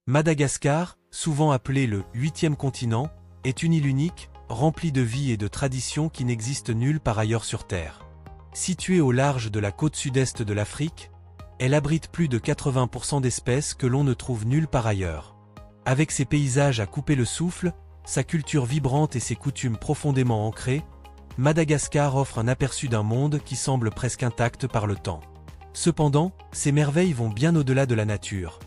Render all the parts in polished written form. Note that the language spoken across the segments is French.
Madagascar, souvent appelé le 8e continent, est une île unique, remplie de vie et de traditions qui n'existent nulle part ailleurs sur Terre. Située au large de la côte sud-est de l'Afrique, elle abrite plus de 80% d'espèces que l'on ne trouve nulle part ailleurs. Avec ses paysages à couper le souffle, sa culture vibrante et ses coutumes profondément ancrées, Madagascar offre un aperçu d'un monde qui semble presque intact par le temps. Cependant, ces merveilles vont bien au-delà de la nature.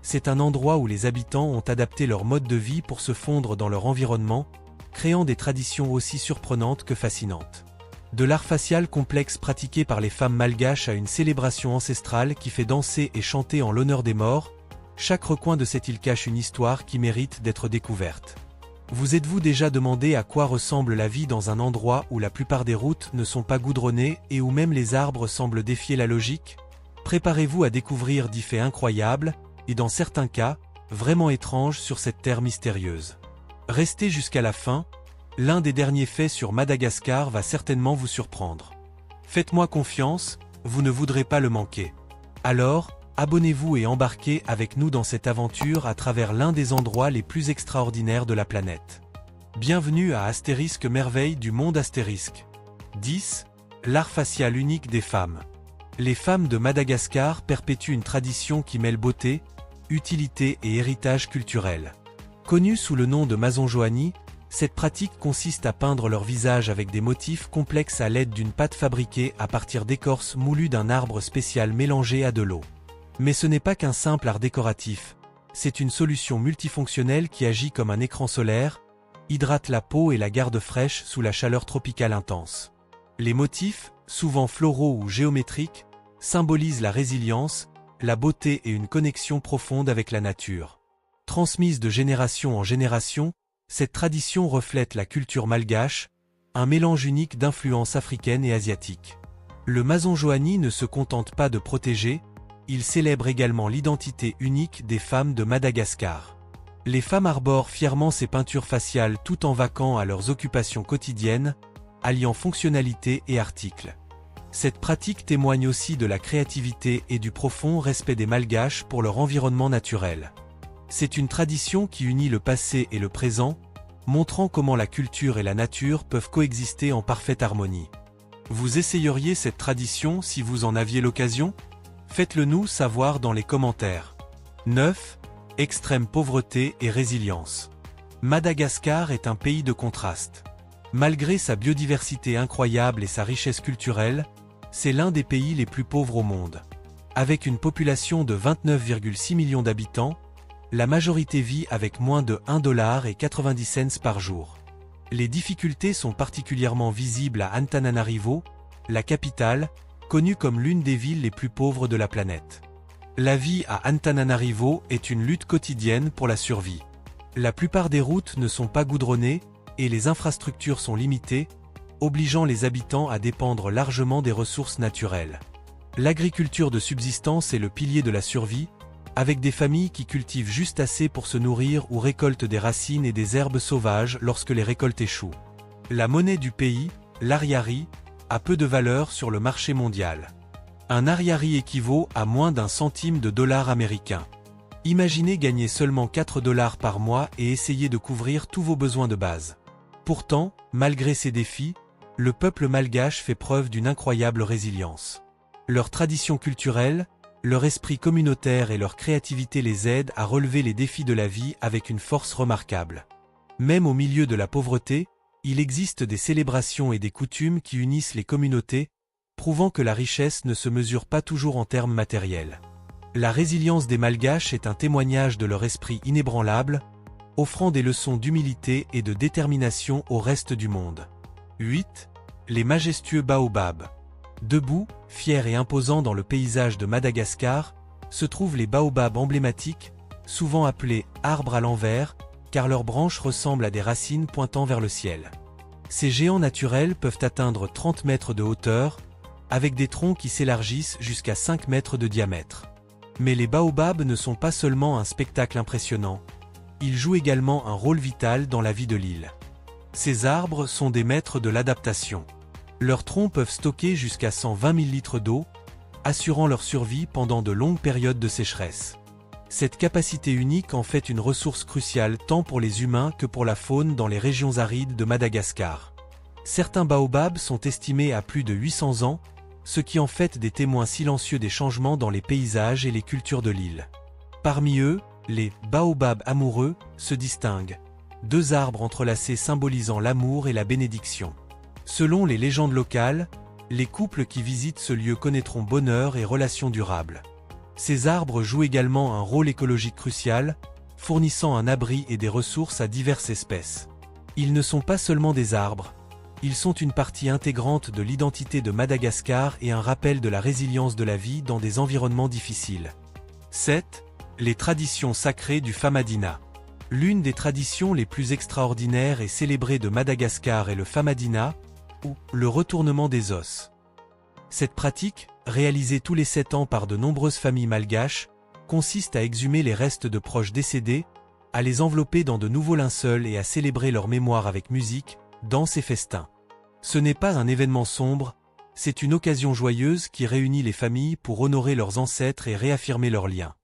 C'est un endroit où les habitants ont adapté leur mode de vie pour se fondre dans leur environnement, créant des traditions aussi surprenantes que fascinantes. De l'art facial complexe pratiqué par les femmes malgaches à une célébration ancestrale qui fait danser et chanter en l'honneur des morts, chaque recoin de cette île cache une histoire qui mérite d'être découverte. Vous êtes-vous déjà demandé à quoi ressemble la vie dans un endroit où la plupart des routes ne sont pas goudronnées et où même les arbres semblent défier la logique? Préparez-vous à découvrir des faits incroyables, et dans certains cas, vraiment étranges sur cette terre mystérieuse. Restez jusqu'à la fin, l'un des derniers faits sur Madagascar va certainement vous surprendre. Faites-moi confiance, vous ne voudrez pas le manquer. Alors, abonnez-vous et embarquez avec nous dans cette aventure à travers l'un des endroits les plus extraordinaires de la planète. Bienvenue à Astérisque Merveille du monde Astérisque. 10. L'art facial unique des femmes. Les femmes de Madagascar perpétuent une tradition qui mêle beauté, utilité et héritage culturel. Connue sous le nom de Mazonjoani, cette pratique consiste à peindre leur visage avec des motifs complexes à l'aide d'une pâte fabriquée à partir d'écorces moulues d'un arbre spécial mélangé à de l'eau. Mais ce n'est pas qu'un simple art décoratif, c'est une solution multifonctionnelle qui agit comme un écran solaire, hydrate la peau et la garde fraîche sous la chaleur tropicale intense. Les motifs, souvent floraux ou géométriques, symbolisent la résilience, la beauté et une connexion profonde avec la nature. Transmise de génération en génération, cette tradition reflète la culture malgache, un mélange unique d'influences africaines et asiatiques. Le Mazonjoani ne se contente pas de protéger, il célèbre également l'identité unique des femmes de Madagascar. Les femmes arborent fièrement ces peintures faciales tout en vaquant à leurs occupations quotidiennes, alliant fonctionnalité et articles. Cette pratique témoigne aussi de la créativité et du profond respect des Malgaches pour leur environnement naturel. C'est une tradition qui unit le passé et le présent, montrant comment la culture et la nature peuvent coexister en parfaite harmonie. Vous essayeriez cette tradition si vous en aviez l'occasion? Faites-le nous savoir dans les commentaires. 9. Extrême pauvreté et résilience. Madagascar est un pays de contrastes. Malgré sa biodiversité incroyable et sa richesse culturelle, c'est l'un des pays les plus pauvres au monde. Avec une population de 29,6 millions d'habitants, la majorité vit avec moins de 1,90$ par jour. Les difficultés sont particulièrement visibles à Antananarivo, la capitale, connue comme l'une des villes les plus pauvres de la planète. La vie à Antananarivo est une lutte quotidienne pour la survie. La plupart des routes ne sont pas goudronnées et les infrastructures sont limitées, obligeant les habitants à dépendre largement des ressources naturelles. L'agriculture de subsistance est le pilier de la survie, avec des familles qui cultivent juste assez pour se nourrir ou récoltent des racines et des herbes sauvages lorsque les récoltes échouent. La monnaie du pays, l'ariari, a peu de valeur sur le marché mondial. Un ariari équivaut à moins d'1 centime de dollar américain. Imaginez gagner seulement 4 $ par mois et essayer de couvrir tous vos besoins de base. Pourtant, malgré ces défis, le peuple malgache fait preuve d'une incroyable résilience. Leur tradition culturelle, leur esprit communautaire et leur créativité les aident à relever les défis de la vie avec une force remarquable. Même au milieu de la pauvreté, il existe des célébrations et des coutumes qui unissent les communautés, prouvant que la richesse ne se mesure pas toujours en termes matériels. La résilience des Malgaches est un témoignage de leur esprit inébranlable, offrant des leçons d'humilité et de détermination au reste du monde. 8. Les majestueux baobabs. Debout, fiers et imposants dans le paysage de Madagascar, se trouvent les baobabs emblématiques, souvent appelés arbres à l'envers, car leurs branches ressemblent à des racines pointant vers le ciel. Ces géants naturels peuvent atteindre 30 mètres de hauteur, avec des troncs qui s'élargissent jusqu'à 5 mètres de diamètre. Mais les baobabs ne sont pas seulement un spectacle impressionnant, ils jouent également un rôle vital dans la vie de l'île. Ces arbres sont des maîtres de l'adaptation. Leurs troncs peuvent stocker jusqu'à 120 000 litres d'eau, assurant leur survie pendant de longues périodes de sécheresse. Cette capacité unique en fait une ressource cruciale tant pour les humains que pour la faune dans les régions arides de Madagascar. Certains baobabs sont estimés à plus de 800 ans, ce qui en fait des témoins silencieux des changements dans les paysages et les cultures de l'île. Parmi eux, les baobabs amoureux se distinguent. 2 arbres entrelacés symbolisant l'amour et la bénédiction. Selon les légendes locales, les couples qui visitent ce lieu connaîtront bonheur et relations durables. Ces arbres jouent également un rôle écologique crucial, fournissant un abri et des ressources à diverses espèces. Ils ne sont pas seulement des arbres, ils sont une partie intégrante de l'identité de Madagascar et un rappel de la résilience de la vie dans des environnements difficiles. 7. Les traditions sacrées du Famadina. L'une des traditions les plus extraordinaires et célébrées de Madagascar est le Famadina, ou le retournement des os. Cette pratique, réalisée tous les 7 ans par de nombreuses familles malgaches, consiste à exhumer les restes de proches décédés, à les envelopper dans de nouveaux linceuls et à célébrer leur mémoire avec musique, danse et festins. Ce n'est pas un événement sombre, c'est une occasion joyeuse qui réunit les familles pour honorer leurs ancêtres et réaffirmer leurs liens.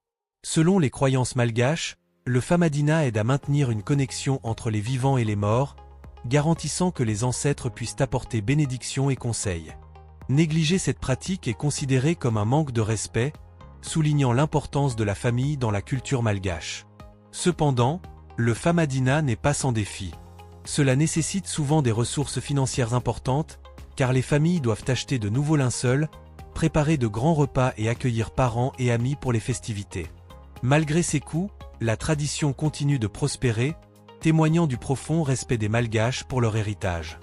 Selon les croyances malgaches, le Famadina aide à maintenir une connexion entre les vivants et les morts, garantissant que les ancêtres puissent apporter bénédiction et conseils. Négliger cette pratique est considéré comme un manque de respect, soulignant l'importance de la famille dans la culture malgache. Cependant, le Famadina n'est pas sans défi. Cela nécessite souvent des ressources financières importantes, car les familles doivent acheter de nouveaux linceuls, préparer de grands repas et accueillir parents et amis pour les festivités. Malgré ces coûts, la tradition continue de prospérer, témoignant du profond respect des Malgaches pour leur héritage.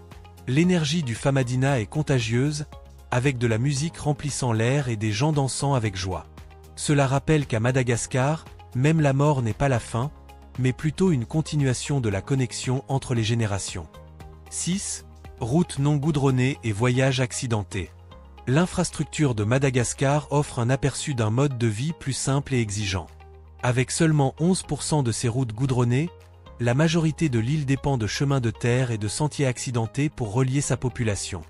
L'énergie du Famadina est contagieuse, avec de la musique remplissant l'air et des gens dansant avec joie. Cela rappelle qu'à Madagascar, même la mort n'est pas la fin, mais plutôt une continuation de la connexion entre les générations. 6. Routes non goudronnées et voyages accidentés. L'infrastructure de Madagascar offre un aperçu d'un mode de vie plus simple et exigeant. Avec seulement 11% de ces routes goudronnées, la majorité de l'île dépend de chemins de terre et de sentiers accidentés pour relier sa population.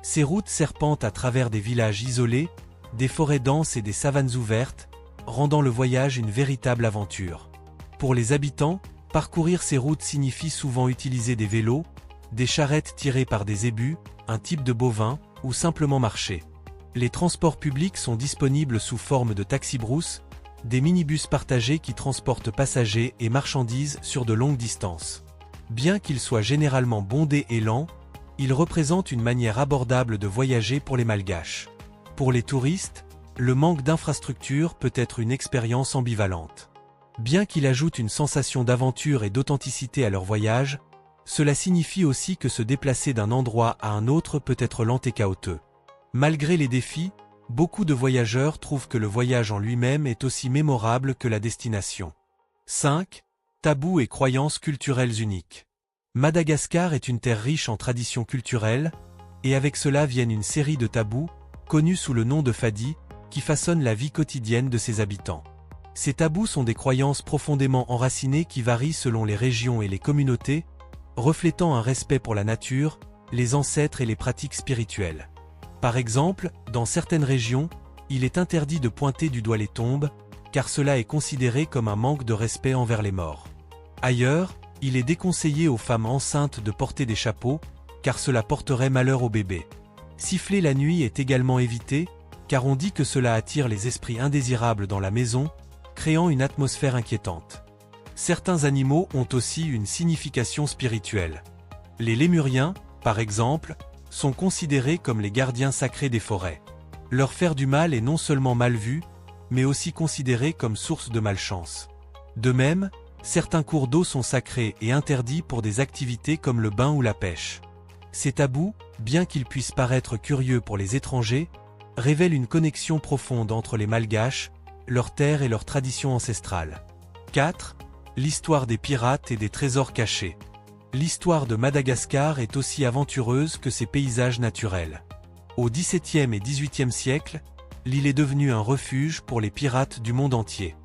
Ces routes serpentent à travers des villages isolés, des forêts denses et des savanes ouvertes, rendant le voyage une véritable aventure. Pour les habitants, parcourir ces routes signifie souvent utiliser des vélos, des charrettes tirées par des zébus, un type de bovin, ou simplement marcher. Les transports publics sont disponibles sous forme de taxi-brousse, des minibus partagés qui transportent passagers et marchandises sur de longues distances. Bien qu'ils soient généralement bondés et lents, ils représentent une manière abordable de voyager pour les Malgaches. Pour les touristes, le manque d'infrastructures peut être une expérience ambivalente. Bien qu'il ajoute une sensation d'aventure et d'authenticité à leur voyage, cela signifie aussi que se déplacer d'un endroit à un autre peut être lent et chaotique. Malgré les défis, beaucoup de voyageurs trouvent que le voyage en lui-même est aussi mémorable que la destination. 5. Tabous et croyances culturelles uniques. Madagascar est une terre riche en traditions culturelles, et avec cela viennent une série de tabous, connus sous le nom de fadi, qui façonnent la vie quotidienne de ses habitants. Ces tabous sont des croyances profondément enracinées qui varient selon les régions et les communautés, reflétant un respect pour la nature, les ancêtres et les pratiques spirituelles. Par exemple, dans certaines régions, il est interdit de pointer du doigt les tombes, car cela est considéré comme un manque de respect envers les morts. Ailleurs, il est déconseillé aux femmes enceintes de porter des chapeaux, car cela porterait malheur au bébé. Siffler la nuit est également évité, car on dit que cela attire les esprits indésirables dans la maison, créant une atmosphère inquiétante. Certains animaux ont aussi une signification spirituelle. Les lémuriens, par exemple, sont considérés comme les gardiens sacrés des forêts. Leur faire du mal est non seulement mal vu, mais aussi considéré comme source de malchance. De même, certains cours d'eau sont sacrés et interdits pour des activités comme le bain ou la pêche. Ces tabous, bien qu'ils puissent paraître curieux pour les étrangers, révèlent une connexion profonde entre les Malgaches, leurs terres et leurs traditions ancestrales. 4. L'histoire des pirates et des trésors cachés. L'histoire de Madagascar est aussi aventureuse que ses paysages naturels. Au XVIIe et XVIIIe siècle, l'île est devenue un refuge pour les pirates du monde entier.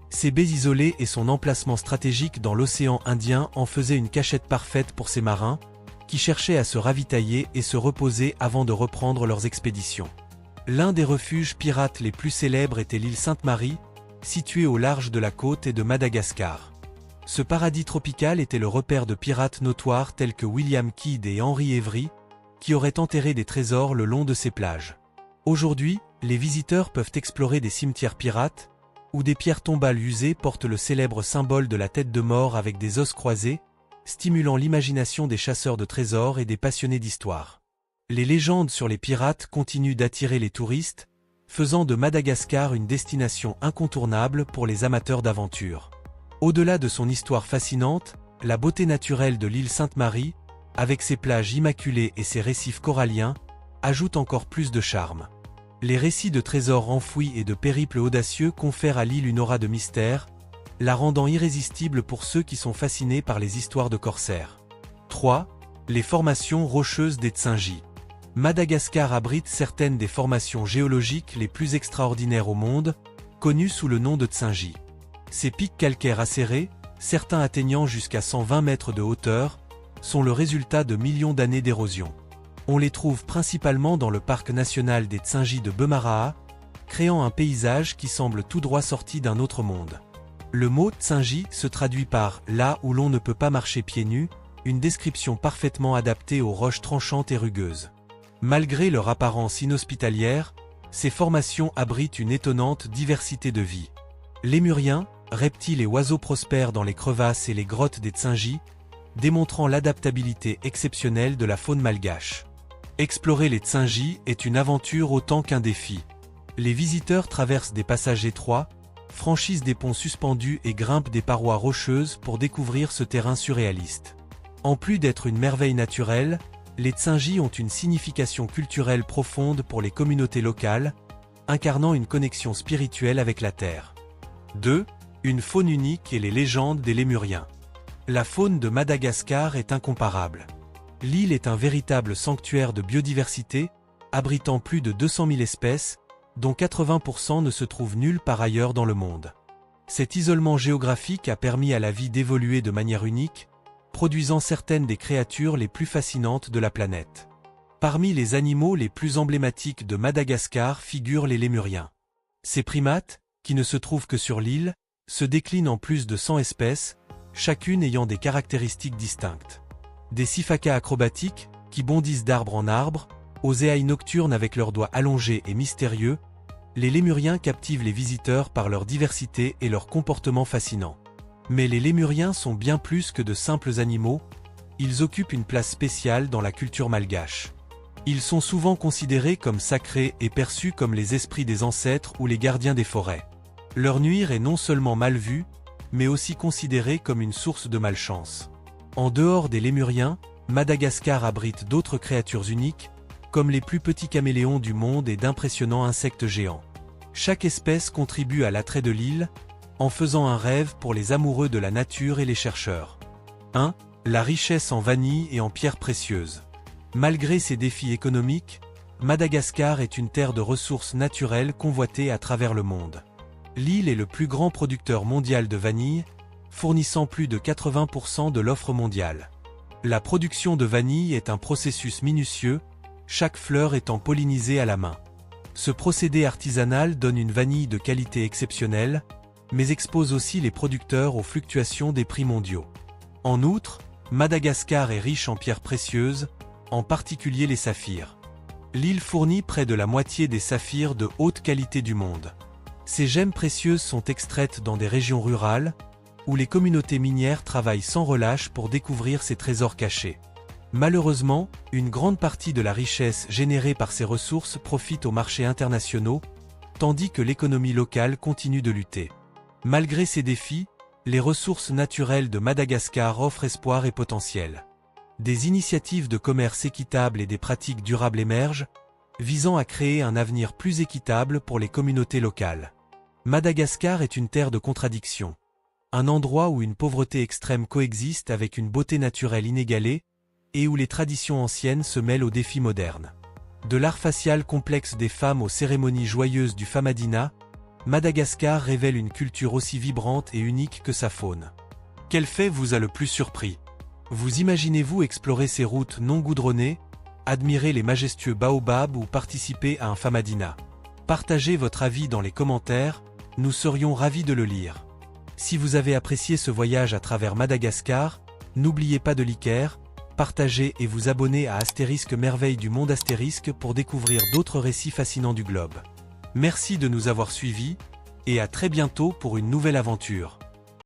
Ses baies isolées et son emplacement stratégique dans l'océan Indien en faisaient une cachette parfaite pour ces marins, qui cherchaient à se ravitailler et se reposer avant de reprendre leurs expéditions. L'un des refuges pirates les plus célèbres était l'île Sainte-Marie, situé au large de la côte et de Madagascar. Ce paradis tropical était le repère de pirates notoires tels que William Kidd et Henry Every, qui auraient enterré des trésors le long de ces plages. Aujourd'hui, les visiteurs peuvent explorer des cimetières pirates, où des pierres tombales usées portent le célèbre symbole de la tête de mort avec des os croisés, stimulant l'imagination des chasseurs de trésors et des passionnés d'histoire. Les légendes sur les pirates continuent d'attirer les touristes, faisant de Madagascar une destination incontournable pour les amateurs d'aventure. Au-delà de son histoire fascinante, la beauté naturelle de l'île Sainte-Marie, avec ses plages immaculées et ses récifs coralliens, ajoute encore plus de charme. Les récits de trésors enfouis et de périples audacieux confèrent à l'île une aura de mystère, la rendant irrésistible pour ceux qui sont fascinés par les histoires de corsaires. 3. Les formations rocheuses des Tsingy. Madagascar abrite certaines des formations géologiques les plus extraordinaires au monde, connues sous le nom de Tsingy. Ces pics calcaires acérés, certains atteignant jusqu'à 120 mètres de hauteur, sont le résultat de millions d'années d'érosion. On les trouve principalement dans le parc national des Tsingy de Bemaraha, créant un paysage qui semble tout droit sorti d'un autre monde. Le mot Tsingy se traduit par « là où l'on ne peut pas marcher pieds nus », une description parfaitement adaptée aux roches tranchantes et rugueuses. Malgré leur apparence inhospitalière, ces formations abritent une étonnante diversité de vie. Lémuriens, reptiles et oiseaux prospèrent dans les crevasses et les grottes des Tsingy, démontrant l'adaptabilité exceptionnelle de la faune malgache. Explorer les Tsingy est une aventure autant qu'un défi. Les visiteurs traversent des passages étroits, franchissent des ponts suspendus et grimpent des parois rocheuses pour découvrir ce terrain surréaliste. En plus d'être une merveille naturelle, les Tsingy ont une signification culturelle profonde pour les communautés locales, incarnant une connexion spirituelle avec la terre. 2. Une faune unique et les légendes des Lémuriens. La faune de Madagascar est incomparable. L'île est un véritable sanctuaire de biodiversité, abritant plus de 200 000 espèces, dont 80% ne se trouvent nulle part ailleurs dans le monde. Cet isolement géographique a permis à la vie d'évoluer de manière unique, produisant certaines des créatures les plus fascinantes de la planète. Parmi les animaux les plus emblématiques de Madagascar figurent les lémuriens. Ces primates, qui ne se trouvent que sur l'île, se déclinent en plus de 100 espèces, chacune ayant des caractéristiques distinctes. Des sifaka acrobatiques, qui bondissent d'arbre en arbre, aux éailles nocturnes avec leurs doigts allongés et mystérieux, les lémuriens captivent les visiteurs par leur diversité et leur comportement fascinant. Mais les lémuriens sont bien plus que de simples animaux, ils occupent une place spéciale dans la culture malgache. Ils sont souvent considérés comme sacrés et perçus comme les esprits des ancêtres ou les gardiens des forêts. Leur nuire est non seulement mal vue, mais aussi considérée comme une source de malchance. En dehors des lémuriens, Madagascar abrite d'autres créatures uniques, comme les plus petits caméléons du monde et d'impressionnants insectes géants. Chaque espèce contribue à l'attrait de l'île, en faisant un rêve pour les amoureux de la nature et les chercheurs. 1. La richesse en vanille et en pierres précieuses. Malgré ses défis économiques, Madagascar est une terre de ressources naturelles convoitée à travers le monde. L'île est le plus grand producteur mondial de vanille, fournissant plus de 80% de l'offre mondiale. La production de vanille est un processus minutieux, chaque fleur étant pollinisée à la main. Ce procédé artisanal donne une vanille de qualité exceptionnelle, mais expose aussi les producteurs aux fluctuations des prix mondiaux. En outre, Madagascar est riche en pierres précieuses, en particulier les saphirs. L'île fournit près de la moitié des saphirs de haute qualité du monde. Ces gemmes précieuses sont extraites dans des régions rurales, où les communautés minières travaillent sans relâche pour découvrir ces trésors cachés. Malheureusement, une grande partie de la richesse générée par ces ressources profite aux marchés internationaux, tandis que l'économie locale continue de lutter. Malgré ces défis, les ressources naturelles de Madagascar offrent espoir et potentiel. Des initiatives de commerce équitable et des pratiques durables émergent, visant à créer un avenir plus équitable pour les communautés locales. Madagascar est une terre de contradictions. Un endroit où une pauvreté extrême coexiste avec une beauté naturelle inégalée, et où les traditions anciennes se mêlent aux défis modernes. De l'art facial complexe des femmes aux cérémonies joyeuses du Famadina, Madagascar révèle une culture aussi vibrante et unique que sa faune. Quel fait vous a le plus surpris? Vous imaginez-vous explorer ces routes non goudronnées, admirer les majestueux baobabs ou participer à un Famadina? Partagez votre avis dans les commentaires, nous serions ravis de le lire. Si vous avez apprécié ce voyage à travers Madagascar, n'oubliez pas de liker, partager et vous abonner à Astérisque Merveille du Monde Astérisque pour découvrir d'autres récits fascinants du globe. Merci de nous avoir suivis, et à très bientôt pour une nouvelle aventure.